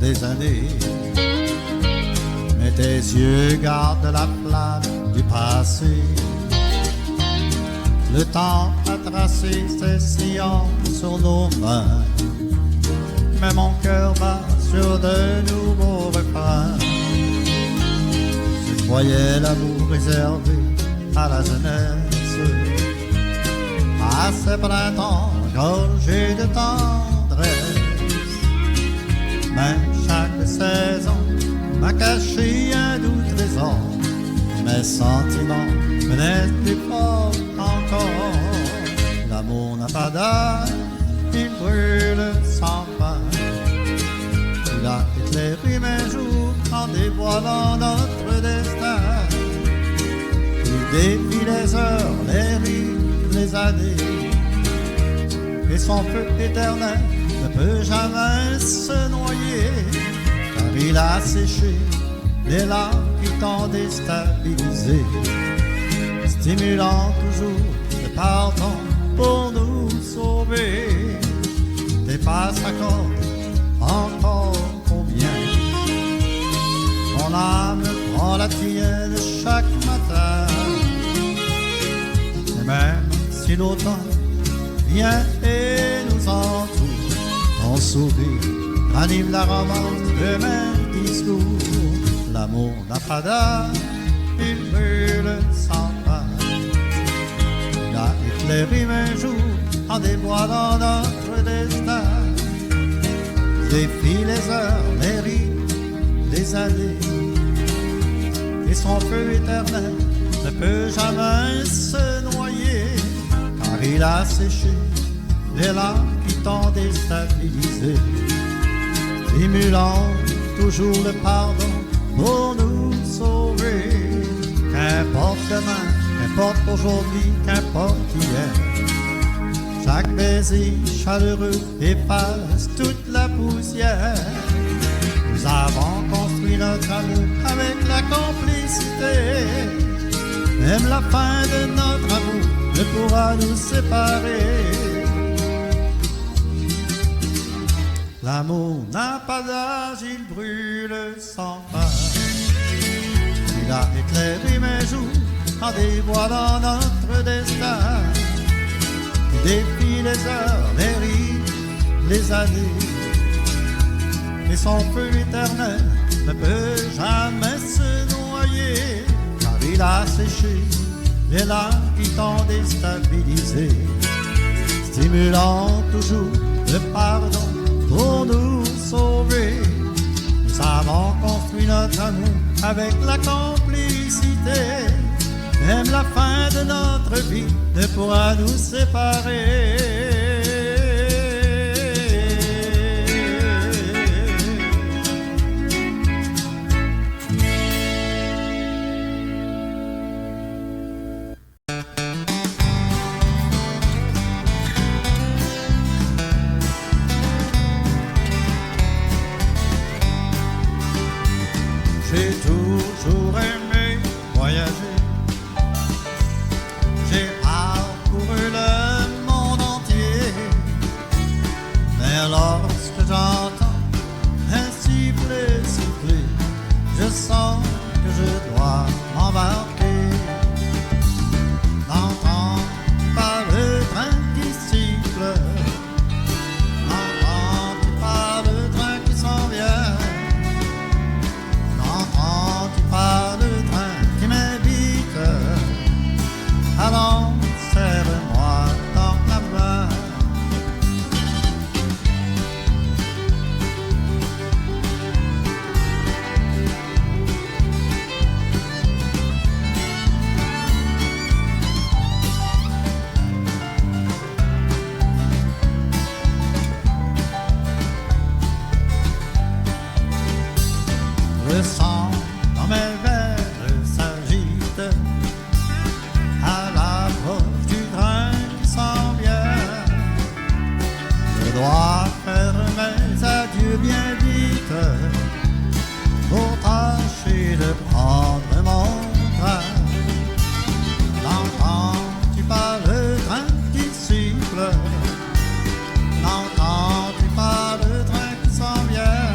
des années. Mais tes yeux gardent la flamme du passé. Le temps a tracé ses sillons sur nos mains. Mais mon cœur bat sur de nouveaux refrains. Je croyais l'amour réservé à la jeunesse, à ce printemps gorgé de tendresse. Mais chaque saison m'a caché un doux trésor. Mes sentiments venaient plus fort encore. L'amour n'a pas d'âge, il brûle sans fin. Il a éclairé mes jours en dévoilant notre destin. Il défie les heures, les rives, les années. Et son feu éternel ne peut jamais se noyer. Car il a séché les larmes qui t'ont déstabilisé, stimulant toujours le pardon pour nous sauver. Tes pas s'accordent encore combien. Mon âme prend la tienne chaque matin. Et même si l'automne vient et nous entoure, ton sourire anime la romance de mes discours. L'amour n'a pas d'âge, il brûle sans fin. Il a éclairé mes jours en dévoilant notre destin. Défie les heures, les rives, les années. Et son feu éternel ne peut jamais se noyer. Car il a séché les larmes qui t'ont déstabilisé, stimulant toujours le pardon pour nous sauver. Qu'importe demain, qu'importe aujourd'hui, qu'importe hier, chaque baiser chaleureux efface toute la poussière. Nous avons construit notre amour avec la complicité. Même la fin de notre amour ne pourra nous séparer. L'amour n'a pas d'âge, il brûle sans fin. Il a éclairé mes jours en dévoilant notre destin. Il défie les heures, les rives, les années. Et son feu éternel ne peut jamais se noyer. Car il a séché les larmes qui t'ont déstabilisé, stimulant toujours le pardon pour nous sauver. Nous avons construit notre amour avec la complicité. Même la fin de notre vie ne pourra nous séparer. J'ai toujours aimé voyager. J'ai parcouru le monde entier. Mais lorsque j'entends un sifflet siffler, je sens que je dois m'embarquer. N'entends pas le train qui siffle, n'entends pas le train qui s'en vient. N'entends-tu pas le train qui m'invite? Allons, serre-moi dans la main. Le sang dans mes veines s'agite à l'approche du train qui s'en vient. Je dois faire mes adieux bien vite pour tâcher de prendre mon train. N'entends-tu pas le train qui siffle? N'entends-tu pas le train qui s'en vient?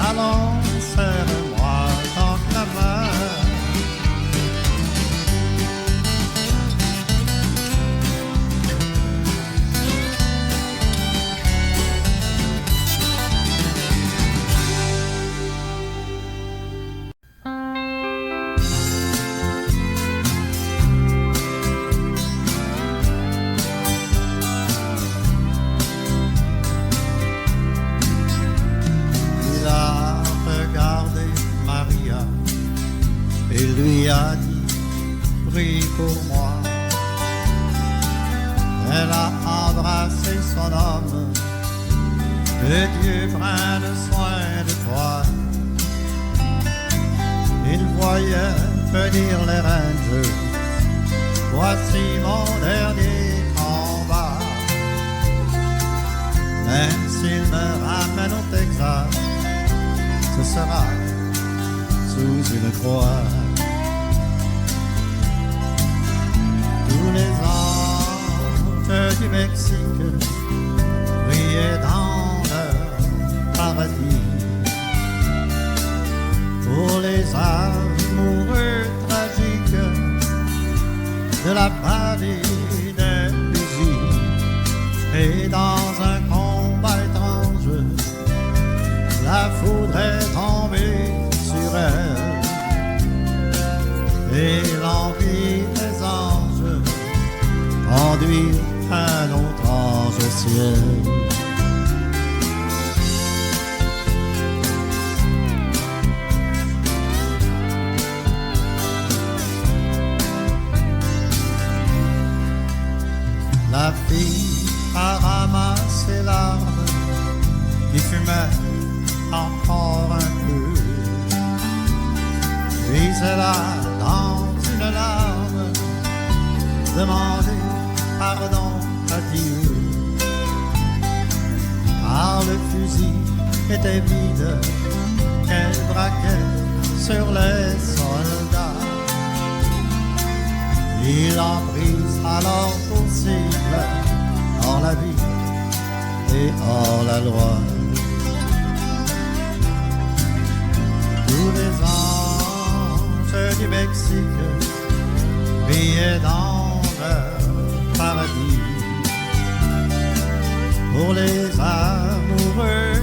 Allons, serre-moi dans ta main. Il lui a dit, prie pour moi. Elle a embrassé son homme, que Dieu prenne soin de toi. Il voyait venir les rangers, voici mon dernier combat. Même s'il me ramène au Texas, ce sera sous une croix. Tous les anges du Mexique priaient dans leur paradis pour les amoureux tragiques de la vallée des fusils. Et dans un combat étrange, la foudre est tombée sur elle, et l'envie des anges conduit un autre ange au ciel. La fille a ramassé l'arme qui fumait encore un peu, puis elle a, dans une larme, demandé pardon à Dieu, car le fusil était vide qu'elle braquait sur les soldats. Il en prise alors possible hors la vie et hors la loi. Tous les anges du Mexique priaient dans leur paradis pour les amoureux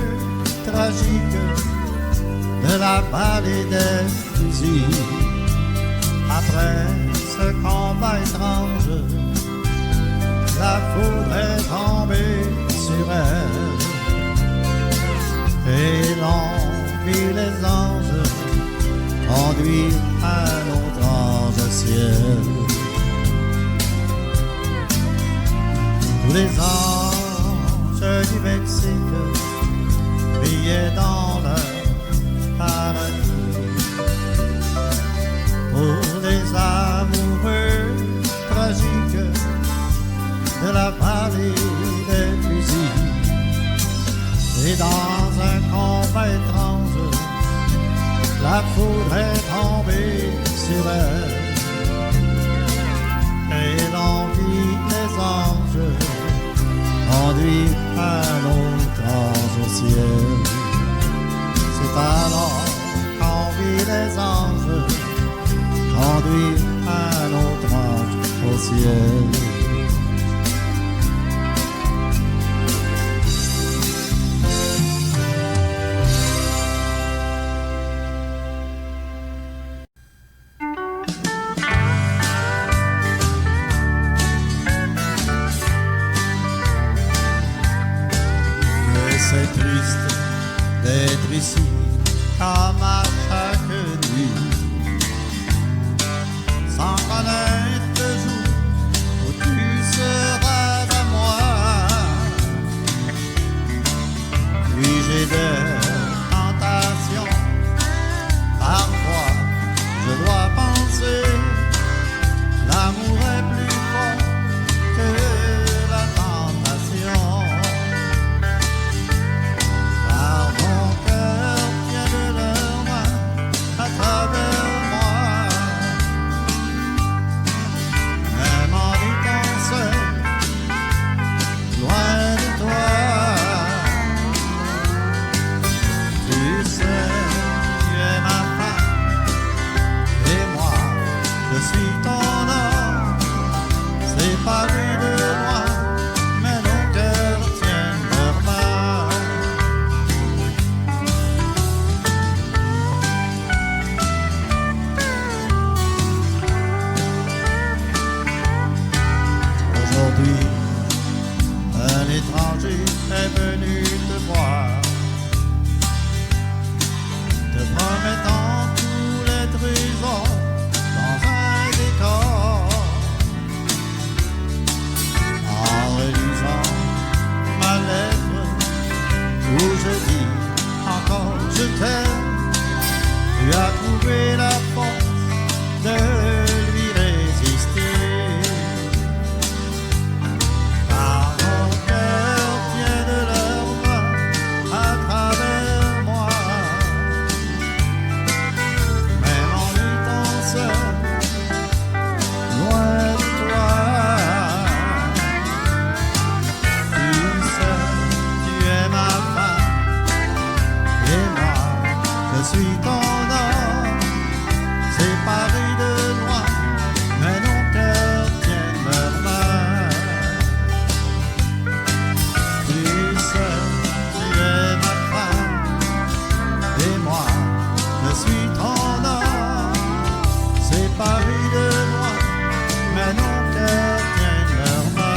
tragiques de la vallée des fusils. Après ce combat étrange, la foudre est tombée sur elle, et l'on vit les anges conduire un autre ange au ciel. Tous les anges du Mexique priaient dans leur paradis pour les amoureux tragiques de la vallée des fusils. Et dans un combat étrange, la foudre est tombée sur elle, et l'envie des anges conduit un autre ange au ciel. C'est alors qu'envie des anges conduit un autre ange au ciel. C'est triste d'être ici comme à chaque nuit, sans connaître le jour où tu seras à moi. Oui, j'ai des tentations, parfois je dois penser, l'amour est plus fort que la tentation. de terre, tu as trouvé la force de lui résister. Car mon cœur tient de leurs mains à travers moi, même en étant seul, loin de toi. Tu sais, tu es ma femme, et moi, je suis ton homme, séparés de loin, mais nos cœurs tiennent leurs mains. Tu sais, tu es ma femme, et moi, je suis ton homme, séparés de loin, mais nos cœurs tiennent leurs mains.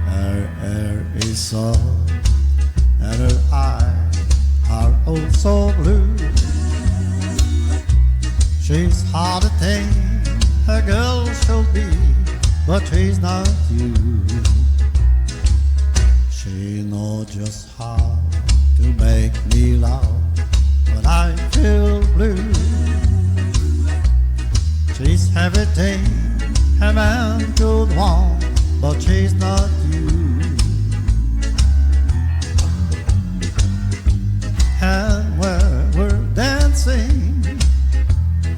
Her hair is soft, and her eyes are also blue. She's hard to tame, a girl should be, but she's not you. She knows just how to make me laugh when I feel blue. She's everything a man could want, but she's not you. And when we're dancing,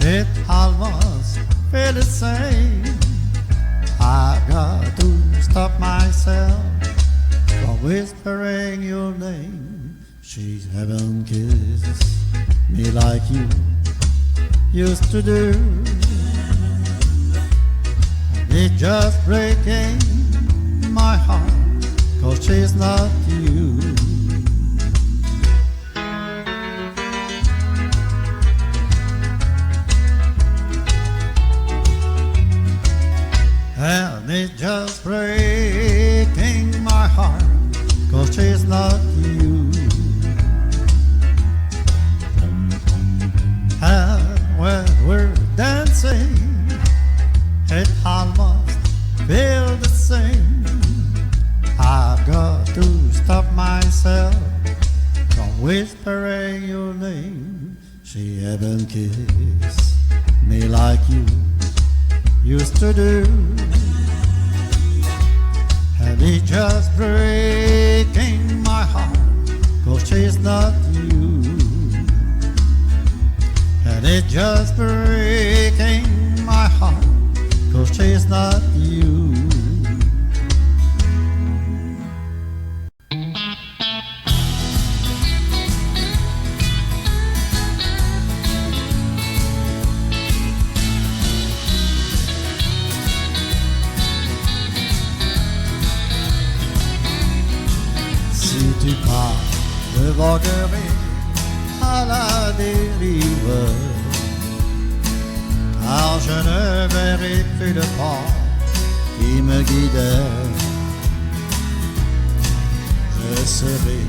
it almost feels the same. I got to stop myself from whispering your name. She haven't kissed me like you used to do. It's just breaking my heart, 'cause she's not you. And it's just breaking my heart, 'cause she's not you. And when we're dancing, it almost feels the same. I've got to stop myself from whispering your name. She haven't kissed me like you used to do. And it's just breaking my heart, 'cause she's not you. And it's just breaking my heart, 'cause she's not you. Si tu pars de voguer à la dérive, car je ne verrai plus le port qui me guidait, je serai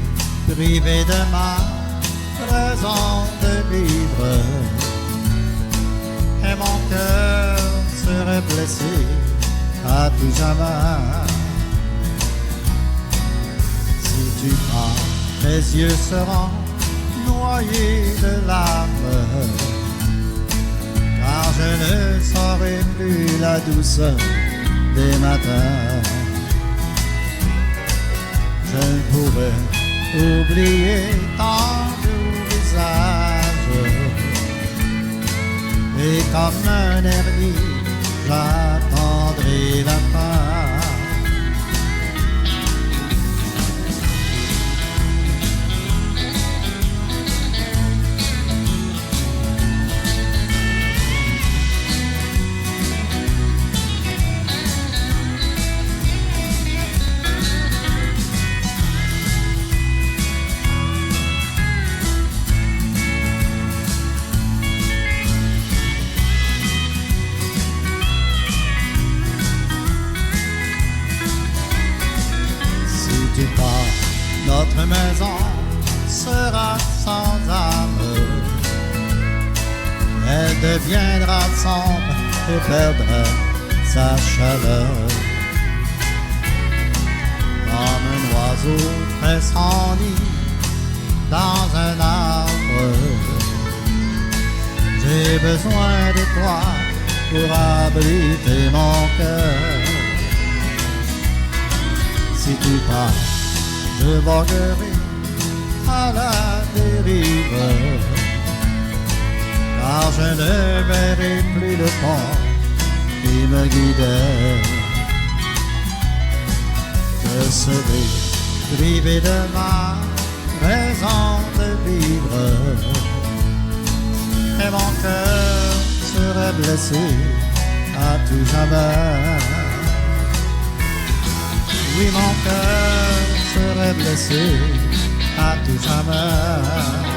privé de ma raison de vivre, et mon cœur serait blessé à tout jamais. Si tu pars, mes yeux seront noyés de larmes, car je ne saurai plus la douceur des matins. Je ne pourrai oublier tant de visages, et comme un ermite, j'attendrai la fin. deviendra sombre et perdra sa chaleur. Comme un oiseau fait son nid dans un arbre, j'ai besoin de toi pour abriter mon cœur. Si tu pars, je voguerai à la dérive, car je ne verrai plus le pont qui me guidait. Je serai privé de ma raison de vivre, et mon cœur serait blessé à tout jamais. Oui, mon cœur serait blessé à tout jamais.